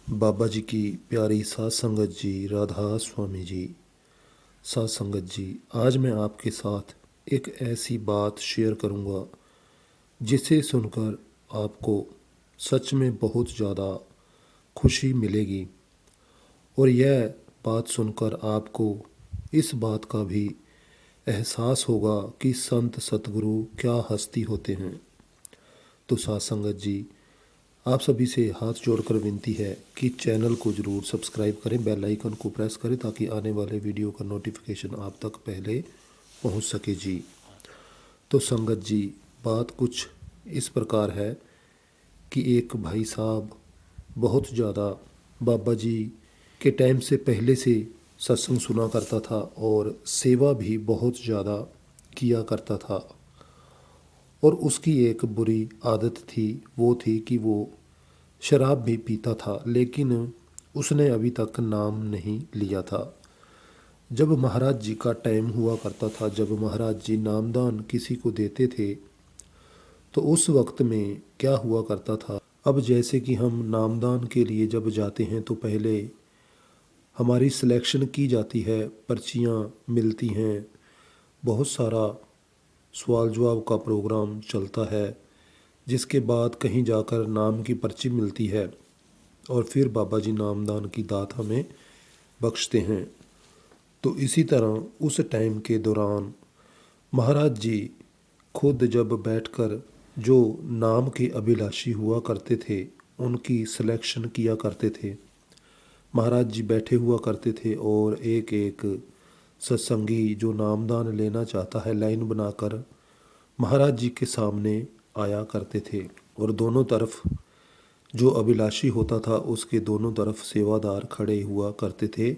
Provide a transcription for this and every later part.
बाबा जी की प्यारी सात संगत जी, राधा स्वामी जी। सात संगत जी, आज मैं आपके साथ एक ऐसी बात शेयर करूंगा जिसे सुनकर आपको सच में बहुत ज़्यादा खुशी मिलेगी। और यह बात सुनकर आपको इस बात का भी एहसास होगा कि संत सतगुरु क्या हस्ती होते हैं। तो सात संगत जी, आप सभी से हाथ जोड़कर विनती है कि चैनल को ज़रूर सब्सक्राइब करें, बेल आइकन को प्रेस करें ताकि आने वाले वीडियो का नोटिफिकेशन आप तक पहले पहुंच सके जी। तो संगत जी, बात कुछ इस प्रकार है कि एक भाई साहब बहुत ज़्यादा बाबा जी के टाइम से पहले से सत्संग सुना करता था और सेवा भी बहुत ज़्यादा किया करता था। और उसकी एक बुरी आदत थी, वो थी कि वो शराब भी पीता था, लेकिन उसने अभी तक नाम नहीं लिया था। जब महाराज जी का टाइम हुआ करता था, जब महाराज जी नामदान किसी को देते थे, तो उस वक्त में क्या हुआ करता था, अब जैसे कि हम नामदान के लिए जब जाते हैं तो पहले हमारी सिलेक्शन की जाती है, पर्चियाँ मिलती हैं, बहुत सारा सवाल जवाब का प्रोग्राम चलता है, जिसके बाद कहीं जाकर नाम की पर्ची मिलती है और फिर बाबा जी नामदान की दात हमें बख्शते हैं। तो इसी तरह उस टाइम के दौरान महाराज जी खुद जब बैठकर जो नाम के अभिलाषी हुआ करते थे उनकी सिलेक्शन किया करते थे। महाराज जी बैठे हुआ करते थे और एक एक सत्संगी जो नामदान लेना चाहता है लाइन बनाकर महाराज जी के सामने आया करते थे। और दोनों तरफ जो अभिलाषी होता था उसके दोनों तरफ सेवादार खड़े हुआ करते थे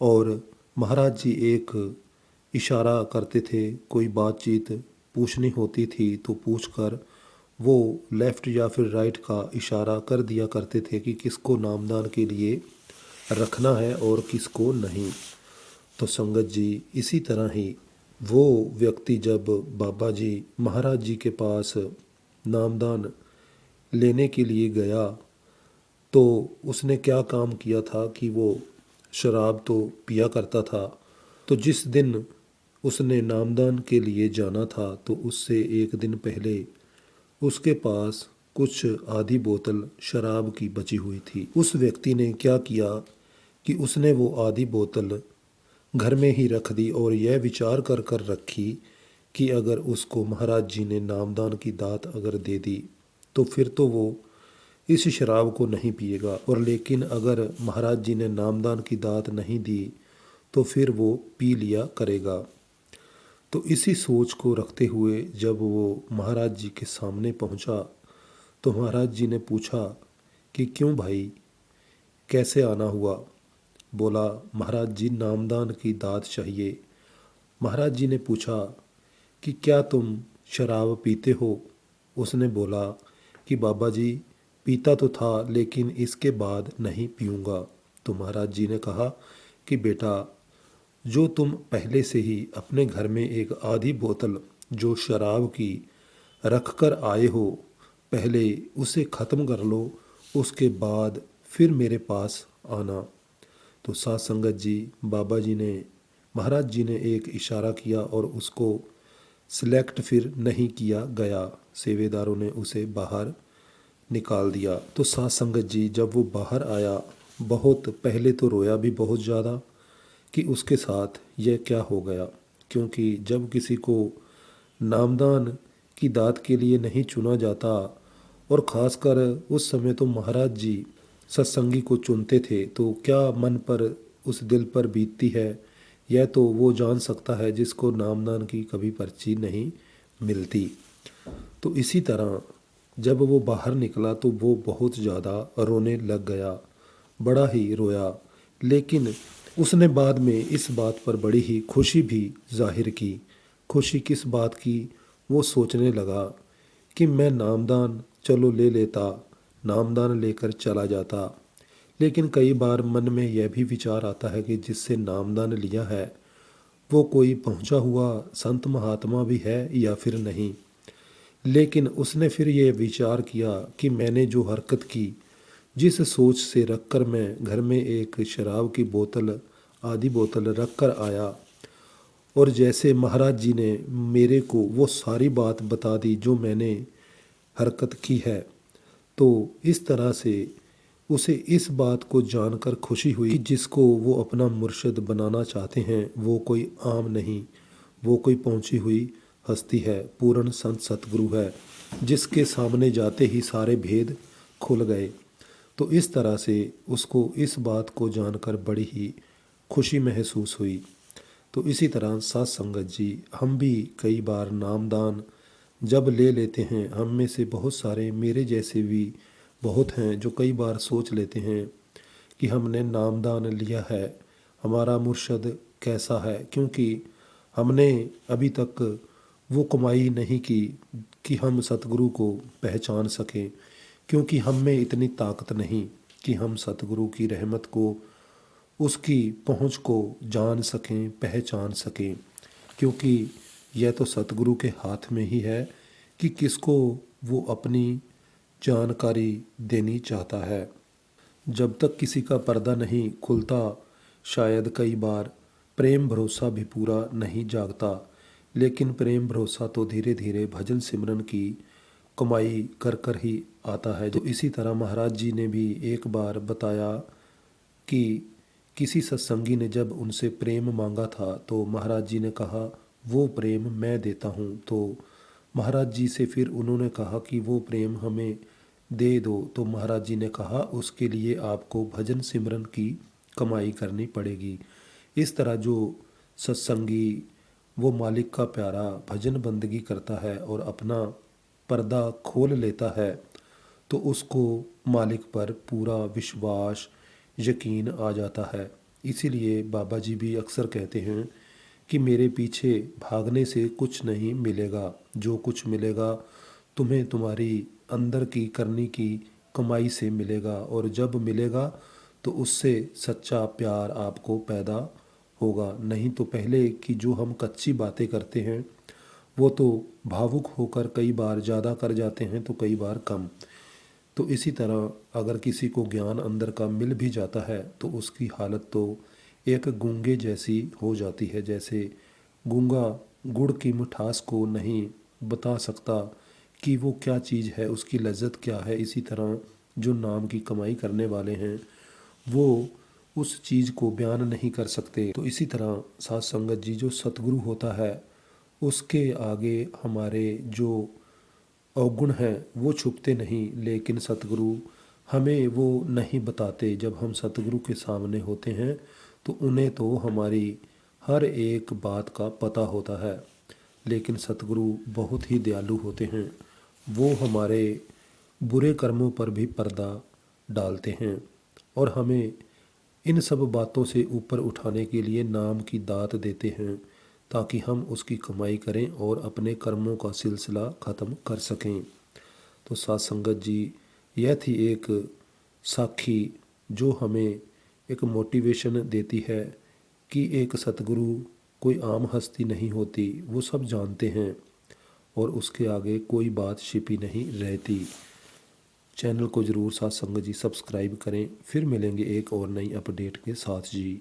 और महाराज जी एक इशारा करते थे, कोई बातचीत पूछनी होती थी तो पूछकर वो लेफ़्ट या फिर राइट का इशारा कर दिया करते थे कि किसको नामदान के लिए रखना है और किसको नहीं। तो संगत जी, इसी तरह ही वो व्यक्ति जब बाबा जी महाराज जी के पास नामदान लेने के लिए गया तो उसने क्या काम किया था कि वो शराब तो पिया करता था। तो जिस दिन उसने नामदान के लिए जाना था तो उससे एक दिन पहले उसके पास कुछ आधी बोतल शराब की बची हुई थी। उस व्यक्ति ने क्या किया कि उसने वो आधी बोतल घर में ही रख दी और यह विचार कर कर रखी कि अगर उसको महाराज जी ने नामदान की दात अगर दे दी तो फिर तो वो इस शराब को नहीं पिएगा, और लेकिन अगर महाराज जी ने नामदान की दात नहीं दी तो फिर वो पी लिया करेगा। तो इसी सोच को रखते हुए जब वो महाराज जी के सामने पहुंचा तो महाराज जी ने पूछा कि क्यों भाई, कैसे आना हुआ। बोला, महाराज जी नामदान की दात चाहिए। महाराज जी ने पूछा कि क्या तुम शराब पीते हो। उसने बोला कि बाबा जी पीता तो था लेकिन इसके बाद नहीं पीऊँगा। तो महाराज जी ने कहा कि बेटा, जो तुम पहले से ही अपने घर में एक आधी बोतल जो शराब की रख कर आए हो, पहले उसे ख़त्म कर लो, उसके बाद फिर मेरे पास आना। तो सात संगत जी, बाबा जी ने महाराज जी ने एक इशारा किया और उसको सिलेक्ट फिर नहीं किया गया, सेवेदारों ने उसे बाहर निकाल दिया। तो सात संगत जी, जब वो बाहर आया, बहुत पहले तो रोया भी बहुत ज़्यादा कि उसके साथ यह क्या हो गया, क्योंकि जब किसी को नामदान की दात के लिए नहीं चुना जाता और ख़ासकर उस समय तो महाराज जी सत्संगी को चुनते थे तो क्या मन पर उस दिल पर बीतती है यह तो वो जान सकता है जिसको नामदान की कभी पर्ची नहीं मिलती। तो इसी तरह जब वो बाहर निकला तो वो बहुत ज़्यादा रोने लग गया, बड़ा ही रोया। लेकिन उसने बाद में इस बात पर बड़ी ही खुशी भी जाहिर की। खुशी किस बात की, वो सोचने लगा कि मैं नामदान चलो ले लेता, नामदान लेकर चला जाता। लेकिन कई बार मन में यह भी विचार आता है कि जिससे नामदान लिया है वो कोई पहुंचा हुआ संत महात्मा भी है या फिर नहीं। लेकिन उसने फिर ये विचार किया कि मैंने जो हरकत की, जिस सोच से रखकर मैं घर में एक शराब की बोतल आधी बोतल रख कर आया और जैसे महाराज जी ने मेरे को वो सारी बात बता दी जो मैंने हरकत की है, तो इस तरह से उसे इस बात को जानकर खुशी हुई कि जिसको वो अपना मुर्शिद बनाना चाहते हैं वो कोई आम नहीं, वो कोई पहुंची हुई हस्ती है, पूर्ण संत सतगुरु है, जिसके सामने जाते ही सारे भेद खुल गए। तो इस तरह से उसको इस बात को जानकर बड़ी ही खुशी महसूस हुई। तो इसी तरह साथ संगत जी, हम भी कई बार नामदान जब ले लेते हैं, हम में से बहुत सारे मेरे जैसे भी बहुत हैं जो कई बार सोच लेते हैं कि हमने नामदान लिया है, हमारा मुर्शद कैसा है, क्योंकि हमने अभी तक वो कमाई नहीं की कि हम सतगुरु को पहचान सकें, क्योंकि हम में इतनी ताकत नहीं कि हम सतगुरु की रहमत को, उसकी पहुँच को जान सकें, पहचान सकें, क्योंकि यह तो सतगुरु के हाथ में ही है कि किसको वो अपनी जानकारी देनी चाहता है। जब तक किसी का पर्दा नहीं खुलता, शायद कई बार प्रेम भरोसा भी पूरा नहीं जागता, लेकिन प्रेम भरोसा तो धीरे धीरे भजन सिमरन की कमाई कर कर ही आता है। तो इसी तरह महाराज जी ने भी एक बार बताया कि किसी सत्संगी ने जब उनसे प्रेम मांगा था तो महाराज जी ने कहा वो प्रेम मैं देता हूँ। तो महाराज जी से फिर उन्होंने कहा कि वो प्रेम हमें दे दो। तो महाराज जी ने कहा उसके लिए आपको भजन सिमरन की कमाई करनी पड़ेगी। इस तरह जो सत्संगी वो मालिक का प्यारा भजन बंदगी करता है और अपना पर्दा खोल लेता है, तो उसको मालिक पर पूरा विश्वास यकीन आ जाता है। इसीलिए बाबा जी भी अक्सर कहते हैं कि मेरे पीछे भागने से कुछ नहीं मिलेगा, जो कुछ मिलेगा तुम्हें तुम्हारी अंदर की करनी की कमाई से मिलेगा, और जब मिलेगा तो उससे सच्चा प्यार आपको पैदा होगा। नहीं तो पहले की जो हम कच्ची बातें करते हैं वो तो भावुक होकर कई बार ज़्यादा कर जाते हैं तो कई बार कम। तो इसी तरह अगर किसी को ज्ञान अंदर का मिल भी जाता है तो उसकी हालत तो एक गूंगे जैसी हो जाती है। जैसे गूंगा गुड़ की मिठास को नहीं बता सकता कि वो क्या चीज़ है, उसकी लज्जत क्या है, इसी तरह जो नाम की कमाई करने वाले हैं वो उस चीज़ को बयान नहीं कर सकते। तो इसी तरह साथ संगत जी, जो सतगुरु होता है उसके आगे हमारे जो अवगुण हैं वो छुपते नहीं, लेकिन सतगुरु हमें वो नहीं बताते। जब हम सतगुरु के सामने होते हैं तो उन्हें तो हमारी हर एक बात का पता होता है, लेकिन सतगुरु बहुत ही दयालु होते हैं। वो हमारे बुरे कर्मों पर भी पर्दा डालते हैं और हमें इन सब बातों से ऊपर उठाने के लिए नाम की दात देते हैं, ताकि हम उसकी कमाई करें और अपने कर्मों का सिलसिला ख़त्म कर सकें। तो साथ संगत जी, यह थी एक साखी जो हमें एक मोटिवेशन देती है कि एक सतगुरु कोई आम हस्ती नहीं होती, वो सब जानते हैं और उसके आगे कोई बात छिपी नहीं रहती। चैनल को ज़रूर साथ संगत जी सब्सक्राइब करें। फिर मिलेंगे एक और नई अपडेट के साथ जी।